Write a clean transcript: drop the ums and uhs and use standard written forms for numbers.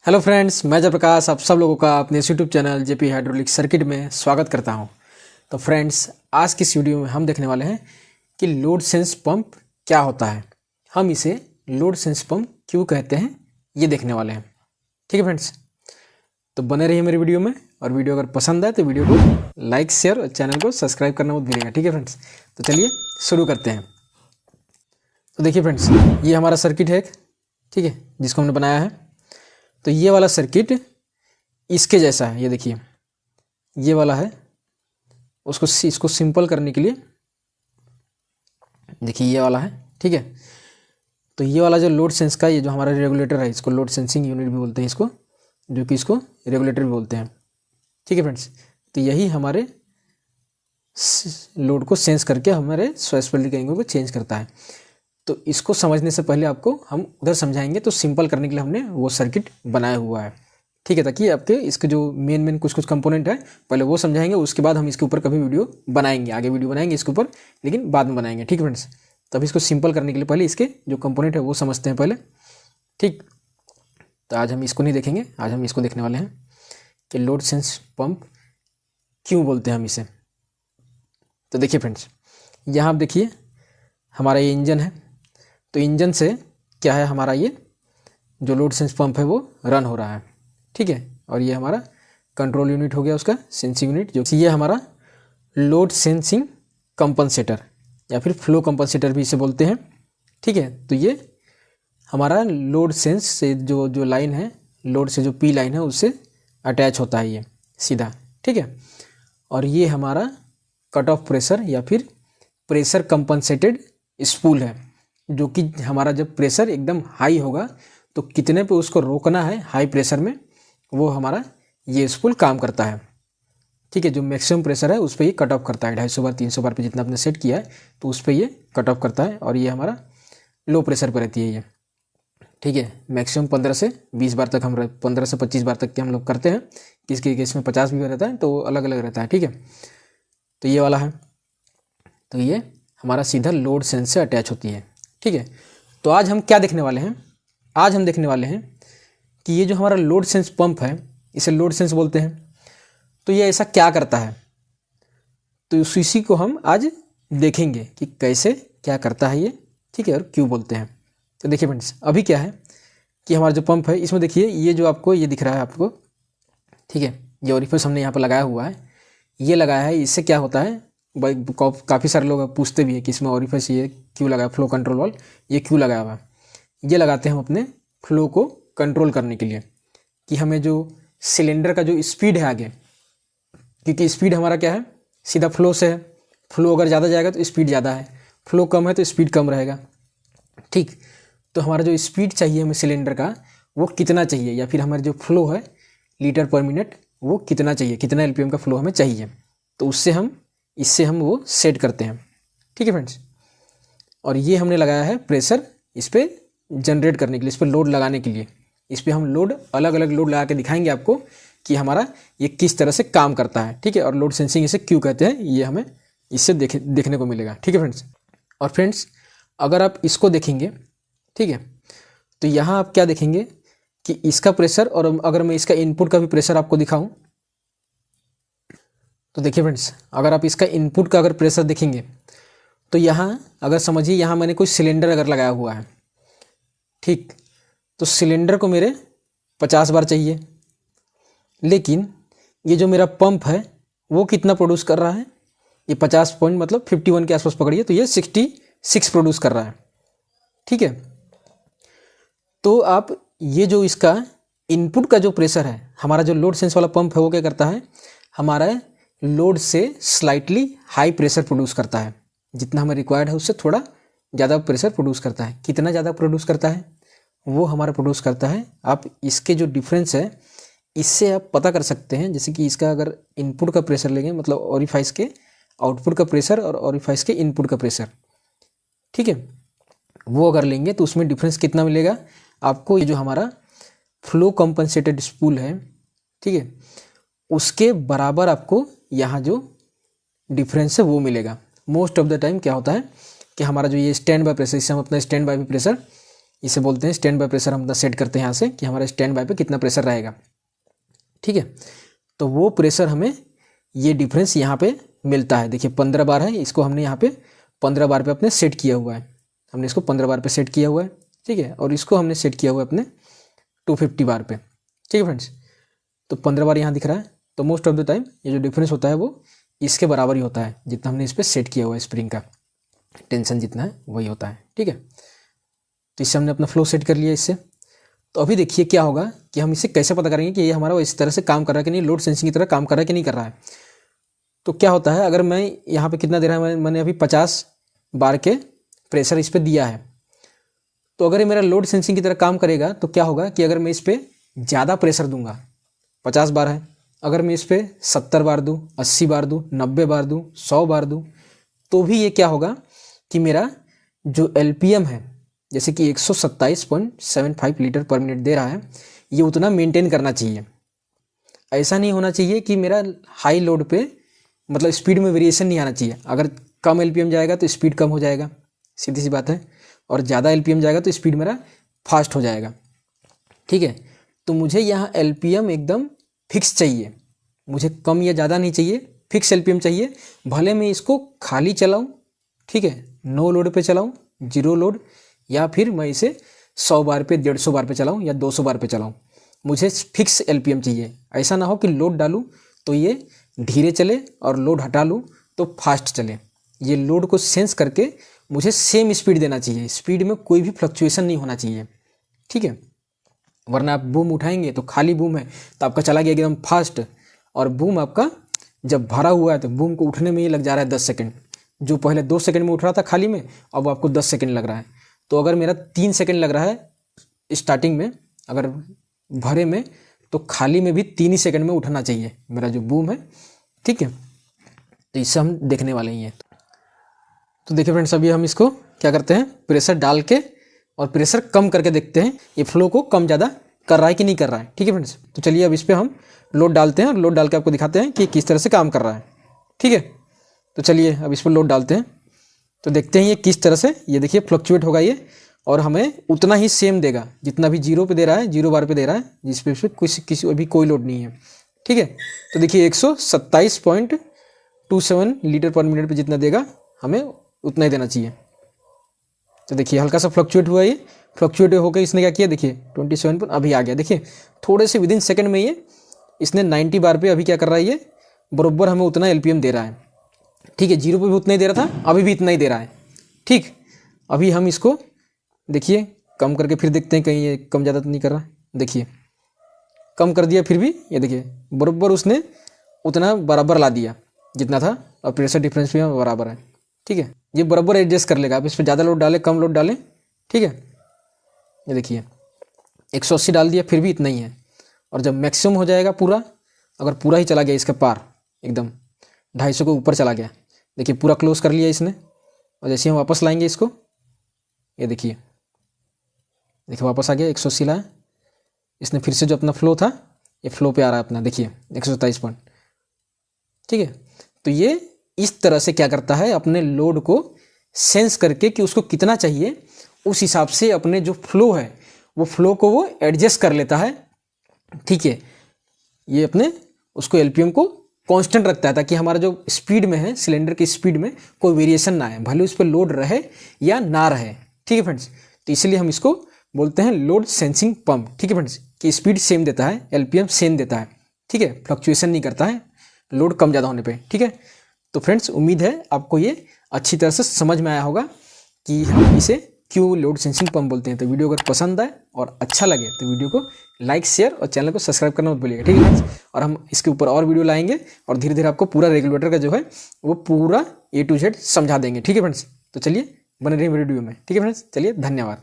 Hello friends, मैं जयप्रकाश आप सब लोगों का अपने YouTube channel JP hydraulic circuit में स्वागत करता हूं। तो फ्रेंड्स, आज की इस वीडियो में हम देखने वाले हैं कि लोड सेंस पंप क्या होता है, हम इसे लोड सेंस पंप क्यों कहते हैं, ये देखने वाले हैं। ठीक है फ्रेंड्स, तो बने रहिए मेरी वीडियो में, और वीडियो अगर पसंद आए तो वीडियो को लाइक शेयर और चैनल को सब्सक्राइब करना मत भूलिएगा। ठीक है फ्रेंड्स, तो चलिए शुरू करते हैं। तो देखिए फ्रेंड्स, ये हमारा सर्किट है, ठीक है, जिसको हमने बनाया है। तो ये वाला सर्किट इसके जैसा है, ये देखिए ये वाला है। इसको सिंपल करने के लिए देखिए ये वाला है, ठीक है। तो ये वाला जो लोड सेंस का ये जो हमारा रेगुलेटर है, इसको लोड सेंसिंग यूनिट भी बोलते हैं इसको, जो कि इसको रेगुलेटर भी बोलते हैं। ठीक है फ्रेंड्स, तो यही हमारे लोड को सेंस करके हमारे स्वाइस को चेंज करता है। तो इसको समझने से पहले आपको हम उधर समझाएंगे, तो सिंपल करने के लिए हमने वो सर्किट बनाया हुआ है, ठीक है, ताकि आपके इसके जो मेन कुछ कंपोनेंट है पहले वो समझाएंगे, उसके बाद हम इसके ऊपर कभी वीडियो बनाएंगे, आगे वीडियो बनाएंगे इसके ऊपर, लेकिन बाद में बनाएंगे। ठीक है फ्रेंड्स, तब इसको सिंपल करने के लिए पहले इसके जो कंपोनेंट है वो समझते हैं पहले। ठीक, तो आज हम इसको नहीं देखेंगे, आज हम इसको देखने वाले हैं कि लोड सेंस पंप क्यों बोलते हैं हम इसे। तो देखिए फ्रेंड्स, यहाँ आप देखिए हमारा ये इंजन है। तो इंजन से क्या है, हमारा ये जो लोड सेंस पंप है वो रन हो रहा है, ठीक है। और ये हमारा कंट्रोल यूनिट हो गया, उसका सेंसिंग यूनिट, जो ये हमारा लोड सेंसिंग कंपनसेटर या फिर फ्लो कंपनसेटर भी इसे बोलते हैं, ठीक है। तो ये हमारा लोड सेंस से जो लाइन है, लोड से जो पी लाइन है उससे अटैच होता है ये सीधा, ठीक है। और ये हमारा कट ऑफ प्रेशर या फिर प्रेशर कंपनसेटेड स्पूल है, जो कि हमारा जब प्रेशर एकदम हाई होगा तो कितने पे उसको रोकना है हाई प्रेशर में, वो हमारा ये स्पूल काम करता है, ठीक है। जो मैक्सिमम प्रेशर है उस पर ये कट ऑफ करता है, 250 बार 300 बार पे जितना आपने सेट किया है तो उस पर ये कट ऑफ करता है। और ये हमारा लो प्रेशर पर रहती है ये, ठीक है। मैक्सिमम 15 से 20 बार तक हम 15 से 25 बार तक के हम लोग करते हैं, किसके केस में 50 भी रहता है, तो अलग अलग रहता है, ठीक है। तो ये वाला है, तो ये हमारा सीधा लोड सेंस से अटैच होती है, ठीक है। तो आज हम क्या देखने वाले हैं, आज हम देखने वाले हैं कि ये जो हमारा लोड सेंस पंप है, इसे लोड सेंस बोलते हैं। तो ये ऐसा क्या करता है, तो इसी को हम आज देखेंगे कि कैसे क्या करता है ये, ठीक है, और क्यों बोलते हैं। तो देखिए फ्रेंड्स, अभी क्या है कि हमारा जो पंप है इसमें देखिए ये जो आपको ये दिख रहा है आपको, ठीक है, ये ओरिफिस हमने यहाँ पर लगाया हुआ है, ये लगाया है। इससे क्या होता है, भाई काफ़ी सारे लोग पूछते भी हैं कि इसमें ओरिफिस ये क्यों लगा, फ्लो कंट्रोल वाल ये क्यों लगाया हुआ है। ये लगाते हैं हम अपने फ्लो को कंट्रोल करने के लिए, कि हमें जो सिलेंडर का जो स्पीड है आगे, क्योंकि स्पीड हमारा क्या है, सीधा फ्लो से है। फ्लो अगर ज़्यादा जाएगा तो स्पीड ज़्यादा है, फ्लो कम है तो स्पीड कम रहेगा, ठीक। तो हमारा जो स्पीड चाहिए हमें सिलेंडर का वो कितना चाहिए, या फिर हमारे जो फ्लो है लीटर पर मिनट वो कितना चाहिए, कितना LPM का फ्लो हमें चाहिए, तो इससे हम वो सेट करते हैं, ठीक है फ्रेंड्स। और ये हमने लगाया है प्रेशर इस पर जनरेट करने के लिए, इस पर लोड लगाने के लिए। इस पर हम लोड अलग अलग लोड लगा के दिखाएंगे आपको कि हमारा ये किस तरह से काम करता है, ठीक है। और लोड सेंसिंग इसे क्यों कहते हैं ये हमें इससे देखने को मिलेगा, ठीक है फ्रेंड्स। और फ्रेंड्स, अगर आप इसको देखेंगे, ठीक है, तो यहाँ आप क्या देखेंगे कि इसका प्रेशर, और अगर मैं इसका इनपुट का भी प्रेशर आपको दिखाऊं, तो देखिए फ्रेंड्स, अगर आप इसका इनपुट का अगर प्रेशर देखेंगे तो यहाँ अगर समझिए यहाँ मैंने कोई सिलेंडर अगर लगाया हुआ है, ठीक, तो सिलेंडर को मेरे 50 बार चाहिए, लेकिन ये जो मेरा पंप है वो कितना प्रोड्यूस कर रहा है, ये 50 पॉइंट मतलब 51 के आसपास पकड़िए, तो ये 66 प्रोड्यूस कर रहा है, ठीक है। तो आप ये जो इसका इनपुट का जो प्रेशर है, हमारा जो लोड सेंस वाला पंप है वो क्या करता है, हमारा लोड से स्लाइटली हाई प्रेशर प्रोड्यूस करता है, जितना हमें रिक्वायर्ड है उससे थोड़ा ज़्यादा प्रेशर प्रोड्यूस करता है। कितना ज़्यादा प्रोड्यूस करता है, वो हमारा प्रोड्यूस करता है, आप इसके जो डिफरेंस है इससे आप पता कर सकते हैं। जैसे कि इसका अगर इनपुट का प्रेशर लेंगे, मतलब ओरिफाइस के आउटपुट का प्रेशर और ओरिफाइस के इनपुट का प्रेशर, ठीक है, वो अगर लेंगे तो उसमें डिफरेंस कितना मिलेगा आपको, ये जो हमारा फ्लो कंपनसेटेड स्पूल है, ठीक है, उसके बराबर आपको यहाँ जो डिफरेंस है वो मिलेगा। मोस्ट ऑफ द टाइम क्या होता है कि हमारा जो ये स्टैंड बाय प्रेशर, इससे हम अपना स्टैंड बाय प्रेशर इसे बोलते हैं स्टैंड बाय प्रेशर। हम अपना सेट करते हैं यहाँ से कि हमारा स्टैंड बाय पे कितना प्रेशर रहेगा, ठीक है। तो वो प्रेशर हमें ये डिफरेंस यहाँ पे मिलता है। देखिए 15 बार है, इसको हमने यहाँ पे 15 बार पे अपने सेट किया हुआ है, हमने इसको 15 बार पे सेट किया हुआ है, ठीक है। और इसको हमने सेट किया हुआ है अपने 250 बार पे, ठीक है फ्रेंड्स। तो 15 बार यहाँ दिख रहा है, तो मोस्ट ऑफ द टाइम ये जो डिफरेंस होता है वो इसके बराबर ही होता है, जितना हमने इस पर सेट किया हुआ है स्प्रिंग का टेंशन जितना है वही होता है, ठीक है। तो इससे हमने अपना फ्लो सेट कर लिया इससे। तो अभी देखिए क्या होगा कि हम इसे कैसे पता करेंगे कि ये हमारा इस तरह से काम कर रहा है कि नहीं, लोड सेंसिंग की तरह काम कर रहा है कि नहीं कर रहा है। तो क्या होता है, अगर मैं यहाँ पे कितना दे रहा है, मैंने अभी 50 बार के प्रेशर इस पर दिया है, तो अगर ये मेरा लोड सेंसिंग की तरह काम करेगा तो क्या होगा कि अगर मैं इस पर ज़्यादा प्रेशर दूंगा, 50 बार है, अगर मैं इस पर 70 बार दूँ, 80 बार दूँ, 90 बार दूँ, 100 बार दूँ, तो भी ये क्या होगा कि मेरा जो LPM है, जैसे कि 127.75 लीटर पर मिनट दे रहा है, ये उतना मेंटेन करना चाहिए। ऐसा नहीं होना चाहिए कि मेरा हाई लोड पे मतलब स्पीड में वेरिएशन नहीं आना चाहिए। अगर कम LPM जाएगा तो स्पीड कम हो जाएगा, सीधी सी बात है, और ज़्यादा LPM जाएगा तो स्पीड मेरा फास्ट हो जाएगा, ठीक है। तो मुझे यहाँ LPM एकदम फिक्स चाहिए, मुझे कम या ज़्यादा नहीं चाहिए, फिक्स LPM चाहिए। भले मैं इसको खाली चलाऊँ, ठीक है, नो लोड पे चलाऊँ, जीरो लोड, या फिर मैं इसे 100 बार पे 150 बार पे चलाऊँ या 200 बार पे चलाऊँ, मुझे फिक्स LPM चाहिए। ऐसा ना हो कि लोड डालूँ तो ये धीरे चले और लोड हटा लूँ तो फास्ट चले। ये लोड को सेंस करके मुझे सेम स्पीड देना चाहिए, स्पीड में कोई भी फ्लक्चुएशन नहीं होना चाहिए, ठीक है। वरना आप बूम उठाएंगे तो खाली बूम है तो आपका चला गया एकदम फास्ट, और बूम आपका जब भरा हुआ है तो बूम को उठने में ही लग जा रहा है 10 सेकंड। जो पहले 2 सेकंड में उठ रहा था खाली में, अब आपको 10 सेकंड लग रहा है। तो अगर मेरा 3 सेकंड लग रहा है स्टार्टिंग में अगर भरे में, तो खाली में भी 3 ही सेकंड में उठना चाहिए मेरा जो बूम है, ठीक है। तो इससे हम देखने वाले ही हैं। तो देखिए फ्रेंड्स, अभी हम इसको क्या करते हैं, प्रेशर डाल के और प्रेशर कम करके देखते हैं ये फ्लो को कम ज़्यादा कर रहा है कि नहीं कर रहा है, ठीक है फ्रेंड्स। तो चलिए अब इस पर हम लोड डालते हैं और लोड डाल के आपको दिखाते हैं कि किस तरह से काम कर रहा है, ठीक है। तो चलिए अब इस पर लोड डालते हैं तो देखते हैं ये किस तरह से, ये देखिए फ्लक्चुएट होगा ये, और हमें उतना ही सेम देगा जितना भी 0 पे दे रहा है, 0 बार पे दे रहा है, जिस पे किसी अभी कोई लोड नहीं है, ठीक है। तो देखिए 127.27 लीटर पर मिनट पे जितना देगा हमें उतना ही देना चाहिए। तो देखिए हल्का सा फ्लक्चुएट हुआ, ये फ्लक्चुएट होकर इसने क्या किया, देखिए 27 पर अभी आ गया। देखिए थोड़े से विदिन सेकंड में ये इसने 90 बार पे अभी क्या कर रहा है, ये बराबर हमें उतना LPM दे रहा है, ठीक है। 0 पे भी उतना ही दे रहा था, अभी भी इतना ही दे रहा है, ठीक। अभी हम इसको देखिए कम करके फिर देखते हैं कहीं ये कम ज़्यादा तो नहीं कर रहा। देखिए कम कर दिया, फिर भी ये देखिए बराबर उसने उतना बराबर ला दिया जितना था, और प्रेशर डिफरेंस भी बराबर है, ठीक है। ये बराबर एडजस्ट कर लेगा। आप इस पर ज़्यादा लोड डालें कम लोड डालें, ठीक है। ये देखिए 180 डाल दिया फिर भी इतना ही है, और जब मैक्सिमम हो जाएगा पूरा, अगर पूरा ही चला गया इसके पार एकदम 250 के ऊपर चला गया, देखिए पूरा क्लोज कर लिया इसने, और जैसे हम वापस लाएंगे इसको, ये देखिए वापस आ गया 180 लाया इसने, फिर से जो अपना फ्लो था ये फ्लो पे आ रहा है अपना, देखिए 127 पॉइंट, ठीक है। तो ये इस तरह से क्या करता है, अपने लोड को सेंस करके कि उसको कितना चाहिए, उस हिसाब से अपने जो फ्लो है वो फ्लो को वो एडजस्ट कर लेता है, ठीक है। ये अपने उसको LPM को कांस्टेंट रखता है ताकि हमारा जो स्पीड में है, सिलेंडर की स्पीड में कोई वेरिएशन ना आए, भले उस पर लोड रहे या ना रहे, ठीक है फ्रेंड्स। तो इसलिए हम इसको बोलते हैं लोड सेंसिंग पंप, ठीक है फ्रेंड्स, कि स्पीड सेम देता है, LPM सेम देता है, ठीक है, फ्लक्चुएशन नहीं करता है लोड कम ज़्यादा होने पे, ठीक है। तो फ्रेंड्स उम्मीद है आपको ये अच्छी तरह से समझ में आया होगा कि हम इसे क्यों लोड सेंसिंग पंप बोलते हैं। तो वीडियो अगर पसंद आए और अच्छा लगे तो वीडियो को लाइक शेयर और चैनल को सब्सक्राइब करना मत भूलिएगा, ठीक है फ्रेंड्स। और हम इसके ऊपर और वीडियो लाएंगे और धीरे धीरे आपको पूरा रेगुलेटर का जो है वो पूरा A to Z समझा देंगे, ठीक है फ्रेंड्स। तो चलिए बने रहिए वीडियो में, ठीक है फ्रेंड्स, चलिए धन्यवाद।